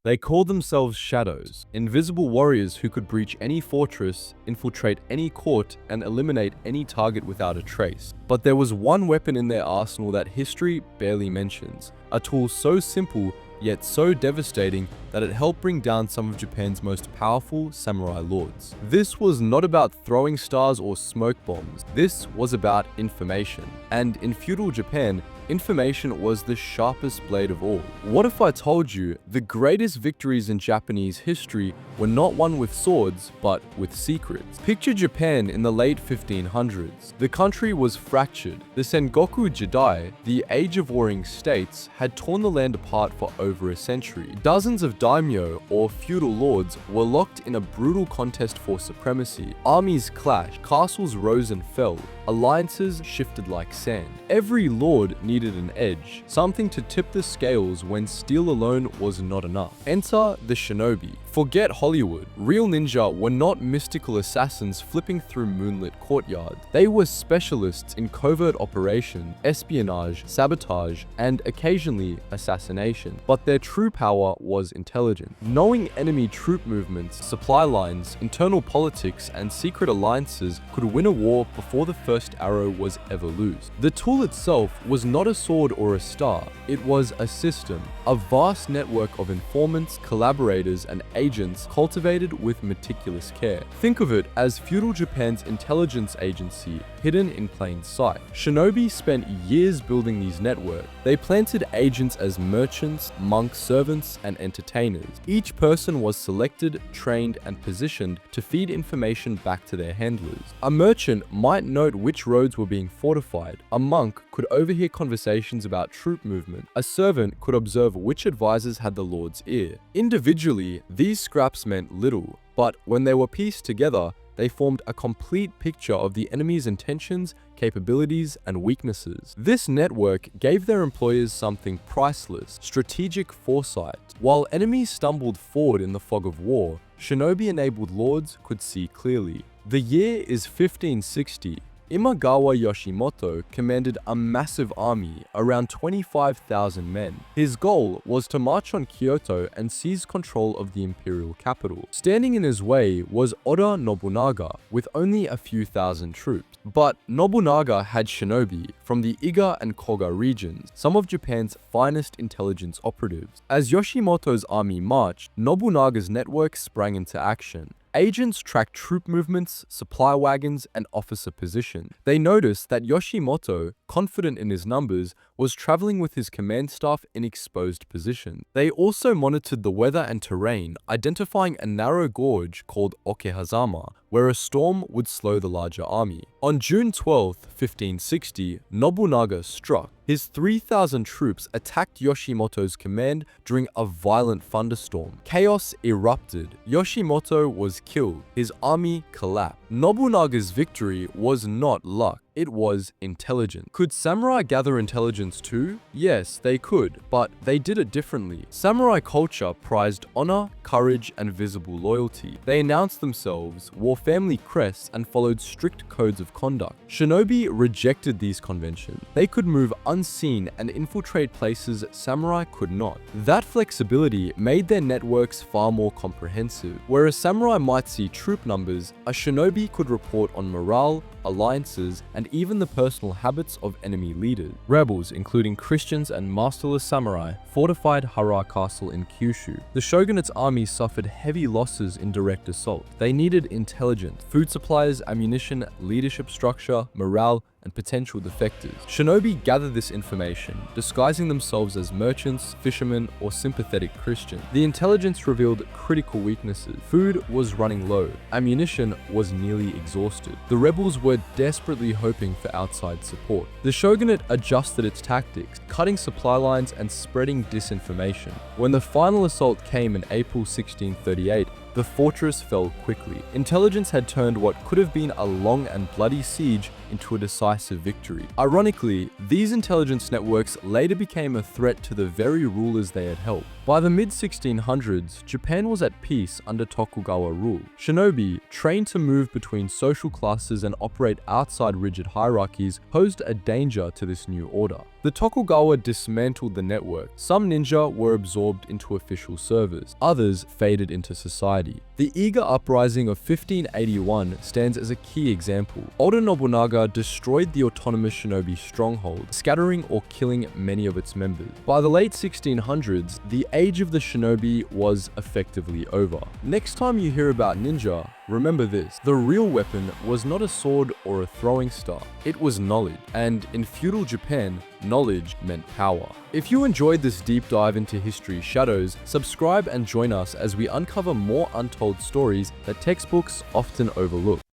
They called themselves shadows, invisible warriors who could breach any fortress, infiltrate any court, and eliminate any target without a trace. But there was one weapon in their arsenal that history barely mentions, a tool so simple yet so devastating that it helped bring down some of Japan's most powerful samurai lords. This was not about throwing stars or smoke bombs, this was about information. And in feudal Japan, information was the sharpest blade of all. What if I told you the greatest victories in Japanese history were not won with swords, but with secrets? Picture Japan in the late 1500s. The country was fractured. The Sengoku Jidai, the age of warring states, had torn the land apart for over a century. Dozens of daimyo, or feudal lords, were locked in a brutal contest for supremacy. Armies clashed, castles rose and fell, alliances shifted like sand. Every lord needed an edge, something to tip the scales when steel alone was not enough. Enter the shinobi. Forget Hollywood. Real ninja were not mystical assassins flipping through moonlit courtyards. They were specialists in covert operation, espionage, sabotage, and occasionally assassination. But their true power was intelligence. Knowing enemy troop movements, supply lines, internal politics, and secret alliances could win a war before the first arrow was ever loosed. The tool itself was not a sword or a star. It was a system, a vast network of informants, collaborators, and agents cultivated with meticulous care. Think of it as feudal Japan's intelligence agency, hidden in plain sight. Shinobi spent years building these networks. They planted agents as merchants, monks, servants, and entertainers. Each person was selected, trained, and positioned to feed information back to their handlers. A merchant might note which roads were being fortified. A monk could overhear conversations about troop movement. A servant could observe which advisors had the lord's ear. Individually, these scraps meant little, but when they were pieced together, they formed a complete picture of the enemy's intentions, capabilities, and weaknesses. This network gave their employers something priceless: strategic foresight. While enemies stumbled forward in the fog of war, shinobi-enabled lords could see clearly. The year is 1560. Imagawa Yoshimoto commanded a massive army, around 25,000 men. His goal was to march on Kyoto and seize control of the imperial capital. Standing in his way was Oda Nobunaga, with only a few thousand troops. But Nobunaga had shinobi from the Iga and Koga regions, some of Japan's finest intelligence operatives. As Yoshimoto's army marched, Nobunaga's network sprang into action. Agents tracked troop movements, supply wagons, and officer positions. They noticed that Yoshimoto, confident in his numbers, was traveling with his command staff in exposed positions. They also monitored the weather and terrain, identifying a narrow gorge called Okehazama, where a storm would slow the larger army. On June 12, 1560, Nobunaga struck. His 3,000 troops attacked Yoshimoto's command during a violent thunderstorm. Chaos erupted. Yoshimoto was killed. His army collapsed. Nobunaga's victory was not luck. It was intelligence. Could samurai gather intelligence too? Yes, they could, but they did it differently. Samurai culture prized honor, courage, and visible loyalty. They announced themselves, wore family crests, and followed strict codes of conduct. Shinobi rejected these conventions. They could move unseen and infiltrate places samurai could not. That flexibility made their networks far more comprehensive. Where a samurai might see troop numbers, a shinobi could report on morale, alliances, and even the personal habits of enemy leaders. Rebels, including Christians and masterless samurai, fortified Hara Castle in Kyushu. The shogunate's army suffered heavy losses in direct assault. They needed intelligence, food supplies, ammunition, leadership structure, morale, and potential defectors. Shinobi gathered this information, disguising themselves as merchants, fishermen, or sympathetic Christians. The intelligence revealed critical weaknesses. Food was running low. Ammunition was nearly exhausted. The rebels were desperately hoping for outside support. The shogunate adjusted its tactics, cutting supply lines and spreading disinformation. When the final assault came in April 1638, the fortress fell quickly. Intelligence had turned what could have been a long and bloody siege into a decisive victory. Ironically, these intelligence networks later became a threat to the very rulers they had helped. By the mid-1600s, Japan was at peace under Tokugawa rule. Shinobi, trained to move between social classes and operate outside rigid hierarchies, posed a danger to this new order. The Tokugawa dismantled the network. Some ninja were absorbed into official service, others faded into society. The eager uprising of 1581 stands as a key example. Oda Nobunaga destroyed the autonomous shinobi stronghold, scattering or killing many of its members. By the late 1600s, the age of the shinobi was effectively over. Next time you hear about ninja, remember this: the real weapon was not a sword or a throwing star, it was knowledge. And in feudal Japan, knowledge meant power. If you enjoyed this deep dive into history's shadows, subscribe and join us as we uncover more untold stories that textbooks often overlook.